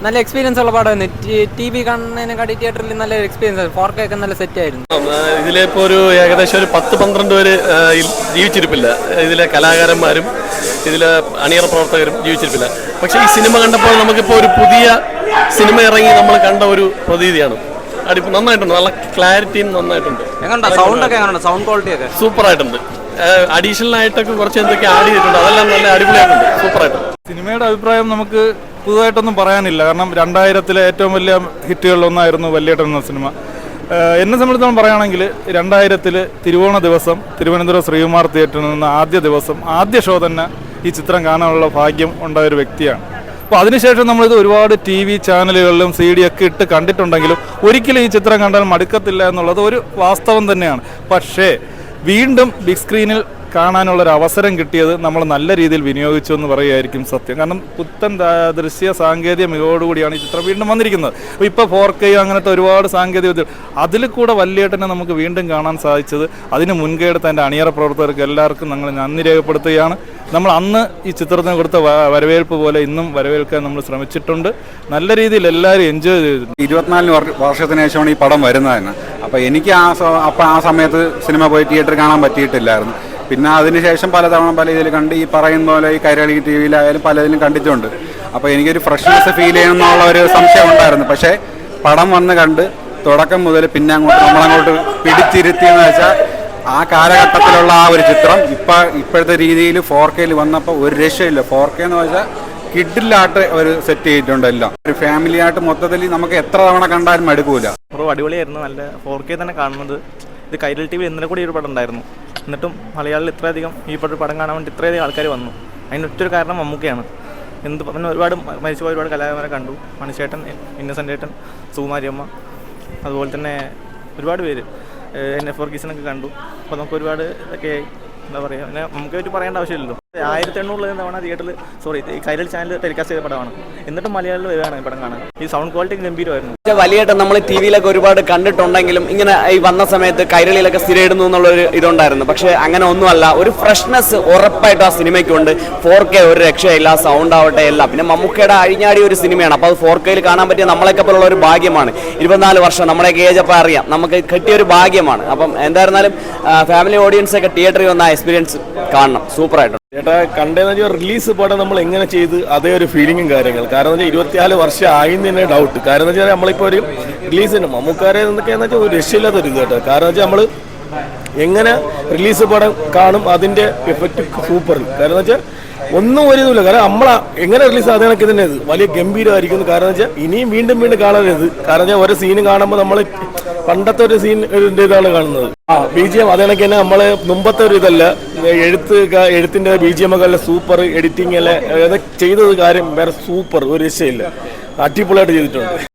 നല്ല എക്സ്പീരിയൻസ് ഉള്ള പടമായിരുന്നു. ടി വി കാണുന്നതിനെക്കാട്ടി തിയേറ്ററിൽ നല്ല എക്സ്പീരിയൻസ് ആയിരുന്നു. 4K ഒക്കെ നല്ല സെറ്റ് ആയിരുന്നു. ഇതിലിപ്പോൾ ഒരു ഏകദേശം ഒരു 10-12 പേര് ജീവിച്ചിരിപ്പില്ല. ഇതിലെ കലാകാരന്മാരും ഇതിലെ അണിയറ പ്രവർത്തകരും ജീവിച്ചിരിപ്പില്ല. പക്ഷേ ഈ സിനിമ കണ്ടപ്പോൾ നമുക്കിപ്പോൾ ഒരു പുതിയ സിനിമ ഇറങ്ങി നമ്മൾ കണ്ട ഒരു പ്രതീതിയാണ്. നന്നായിട്ടുണ്ട്, നല്ല ക്ലാരിറ്റിയും നന്നായിട്ടുണ്ട്. സൗണ്ട് ഒക്കെ സൗണ്ട് ക്വാളിറ്റി ഒക്കെ സൂപ്പറായിട്ടുണ്ട്. അഡീഷണൽ ആയിട്ടൊക്കെ കുറച്ച് എന്തൊക്കെ ആഡ് ചെയ്തിട്ടുണ്ട്, അതെല്ലാം നല്ല അടിപൊളിയായിട്ടുണ്ട്, സൂപ്പറായിട്ടുണ്ട്. സിനിമയുടെ അഭിപ്രായം നമുക്ക് പുതുതായിട്ടൊന്നും പറയാനില്ല. കാരണം 2000-ലെ ഏറ്റവും വലിയ ഹിറ്റുകളിലൊന്നായിരുന്നു വല്യേട്ടൻ എന്ന സിനിമ. എന്നെ സംബന്ധിച്ചോളം പറയുകയാണെങ്കിൽ 2000-ൽ തിരുവോണ ദിവസം തിരുവനന്തപുരം ശ്രീകുമാർ തിയേറ്ററിൽ നിന്ന് ആദ്യ ഷോ തന്നെ ഈ ചിത്രം കാണാനുള്ള ഭാഗ്യം ഉണ്ടായൊരു വ്യക്തിയാണ്. അപ്പോൾ അതിനുശേഷം നമ്മളിത് ഒരുപാട് TV ചാനലുകളിലും CD ഒക്കെ ഇട്ട് കണ്ടിട്ടുണ്ടെങ്കിലും ഒരിക്കലും ഈ ചിത്രം കണ്ടാൽ മടുക്കത്തില്ല എന്നുള്ളത് ഒരു വാസ്തവം തന്നെയാണ്. പക്ഷേ വീണ്ടും ബിഗ് സ്ക്രീനിൽ കാണാനുള്ളൊരു അവസരം കിട്ടിയത് നമ്മൾ നല്ല രീതിയിൽ വിനിയോഗിച്ചു എന്ന് പറയുമായിരിക്കും സത്യം. കാരണം പുത്തൻ ദൃശ്യ സാങ്കേതിക മികവോടുകൂടിയാണ് ഈ ചിത്രം വീണ്ടും വന്നിരിക്കുന്നത്. അപ്പോൾ ഇപ്പോൾ 4K അങ്ങനത്തെ ഒരുപാട് സാങ്കേതിക വിദ്യ അതിൽ കൂടെ വല്യേട്ടനെ നമുക്ക് വീണ്ടും കാണാൻ സാധിച്ചത് അതിന് മുൻകൈ എടുത്ത എൻ്റെ അണിയറ പ്രവർത്തകർക്ക് എല്ലാവർക്കും ഞങ്ങൾ നന്ദി രേഖപ്പെടുത്തുകയാണ്. നമ്മൾ അന്ന് ഈ ചിത്രത്തിന് കൊടുത്ത വരവേൽപ്പ് പോലെ ഇന്നും വരവേൽക്കാൻ നമ്മൾ ശ്രമിച്ചിട്ടുണ്ട്. നല്ല രീതിയിൽ എല്ലാവരും എൻജോയ് ചെയ്തിട്ടുണ്ട്. 24 വർഷത്തിന് ശേഷമാണ് ഈ പടം വരുന്നത് തന്നെ. അപ്പോൾ എനിക്ക് ആ സമയത്ത് സിനിമ പോയി തിയേറ്ററിൽ കാണാൻ പറ്റിയിട്ടില്ലായിരുന്നു. പിന്നെ അതിനുശേഷം പലതവണ പല ഇതിൽ കണ്ട് ഈ പറയുന്ന പോലെ ഈ കൈരളി TV പലതിലും കണ്ടിട്ടുണ്ട്. അപ്പോൾ എനിക്കൊരു ഫ്രഷ്നെസ് ഫീൽ ചെയ്യണമെന്നുള്ള ഒരു സംശയം ഉണ്ടായിരുന്നു. പക്ഷേ പടം വന്ന് കണ്ട് തുടക്കം മുതൽ പിന്നെ നമ്മളങ്ങോട്ട് പിടിച്ചിരുത്തിയെന്ന് വെച്ചാൽ ആ കാലഘട്ടത്തിലുള്ള ആ ഒരു ചിത്രം ഇപ്പോഴത്തെ രീതിയിൽ 4Kയിൽ വന്നപ്പോൾ ഒരു രക്ഷയില്ല. 4K എന്ന് വെച്ചാൽ കിഡിലായിട്ട് അവർ സെറ്റ് ചെയ്തിട്ടുണ്ടല്ലോ. ഒരു ഫാമിലിയായിട്ട് മൊത്തത്തിൽ നമുക്ക് എത്ര തവണ കണ്ടാലും മടുക്കൂല. അടിപൊളിയായിരുന്നു. നല്ല 4K തന്നെ കാണുന്നത്. ഇത് കൈരളി TV ഇന്നലെ കൂടി ഒരു പടം ഉണ്ടായിരുന്നു. എന്നിട്ടും മലയാളിൽ ഇത്രയധികം ഈ പടം കാണാൻ വേണ്ടി ഇത്രയധികം ആൾക്കാർ വന്നു. അതിനൊറ്റൊരു കാരണം മമ്മൂക്കയാണ്. പിന്നെ ഒരുപാട് മരിച്ചുപോയ ഒരുപാട് കലാകാരന്മാരെ കണ്ടു. മണിച്ചേട്ടൻ, ഇന്നസെൻ്റ് ഏട്ടൻ, സുകുമാരിയമ്മ, അതുപോലെ തന്നെ ഒരുപാട് പേര് NF വർഗീസിനൊക്കെ കണ്ടു. അപ്പോൾ നമുക്ക് ഒരുപാട് ഇതൊക്കെ എന്താ പറയുക, പിന്നെ നമുക്ക് പറ്റി പറയേണ്ട ആവശ്യമില്ലല്ലോ. 1800 തവണ തിയേറ്ററിൽ കൈരളി ചാനൽ ടെലികാസ്റ്റ് ചെയ്ത പടമാണ്. എന്നിട്ടും മലയാളിൽ വരികയാണ് ഈ പടം കാണാൻ. ഈ സൗണ്ട് ക്വാളിറ്റി ഗംഭീരമായിരുന്നു. വലിയേട്ടൻ നമ്മൾ TV-യിലൊക്കെ ഒരുപാട് കണ്ടിട്ടുണ്ടെങ്കിലും ഇങ്ങനെ ഈ വന്ന സമയത്ത് കൈരളിയിലൊക്കെ സ്ഥിരയിടുന്നു എന്നുള്ളൊരു ഇതുണ്ടായിരുന്നു. പക്ഷേ അങ്ങനെ ഒന്നുമല്ല, ഒരു ഫ്രഷ്നെസ് ഉറപ്പായിട്ടും ആ സിനിമയ്ക്കുണ്ട്. 4K ഒരു രക്ഷയില്ല, സൗണ്ട് ആവട്ടെ എല്ലാം. പിന്നെ മമ്മൂക്കയുടെ അഴിഞ്ഞാടിയ ഒരു സിനിമയാണ്. അപ്പോൾ അത് 4Kയിൽ കാണാൻ പറ്റിയ നമ്മളെയൊക്കെ പോലുള്ള ഒരു ഭാഗ്യമാണ്. 24 വർഷം നമ്മുടെയൊക്കെ ഏജ് അപ്പോൾ അറിയാം, നമുക്ക് കിട്ടിയൊരു ഭാഗ്യമാണ്. അപ്പം എന്തായിരുന്നാലും ഫാമിലി ഓഡിയൻസൊക്കെ തിയേറ്ററിൽ വന്ന എക്സ്പീരിയൻസ് കാണണം. സൂപ്പറായിട്ടുണ്ട്. ചേട്ടാ, കണ്ടതെന്ന് വെച്ചാൽ റിലീസ് പടം നമ്മൾ എങ്ങനെ ചെയ്ത് അതേ ഒരു ഫീലിങ്ങും കാര്യങ്ങൾ. കാരണം എന്ന് വെച്ചാൽ 24 വർഷം ആയിന്ന് തന്നെ ഡൗട്ട്. കാരണം എന്ന് വെച്ചാൽ നമ്മളിപ്പോൾ ഒരു റിലീസിന് മമ്മൂക്കാരെ എന്നൊക്കെയാണെന്ന് വെച്ചാൽ ഒരു രക്ഷയില്ലാത്തൊരു ഇത് കേട്ടോ. കാരണം വെച്ചാൽ നമ്മൾ എങ്ങനെ റിലീസ് പടം കാണും അതിൻ്റെ എഫക്റ്റ് സൂപ്പർ. കാരണം എന്ന് വെച്ചാൽ ഒന്നും ഒരു ഇതുമില്ല. കാരണം നമ്മളെ എങ്ങനെ റിലീസ് അത് കണക്ക് തന്നെ ഇത് വലിയ ഗംഭീരമായിരിക്കുന്നു. കാരണം വെച്ചാൽ ഇനിയും വീണ്ടും കാണരുത്. കാരണം വെച്ചാൽ ഓരോ സീനും കാണുമ്പോൾ നമ്മൾ പണ്ടത്തെ ഒരു സീൻ ഇതാണ് കാണുന്നത്. BGM അത് കണക്ക് തന്നെ നമ്മളെ മുമ്പത്തെ ഒരു ഇതല്ല. എഴുത്തിന്റെ BGM ഒക്കെ അല്ല, സൂപ്പർ എഡിറ്റിംഗ് അല്ല, ചെയ്തത് കാര്യം വേറെ സൂപ്പർ, ഒരു രക്ഷയില്ല, അടിപൊളിയായിട്ട് ചെയ്തിട്ടുണ്ട്.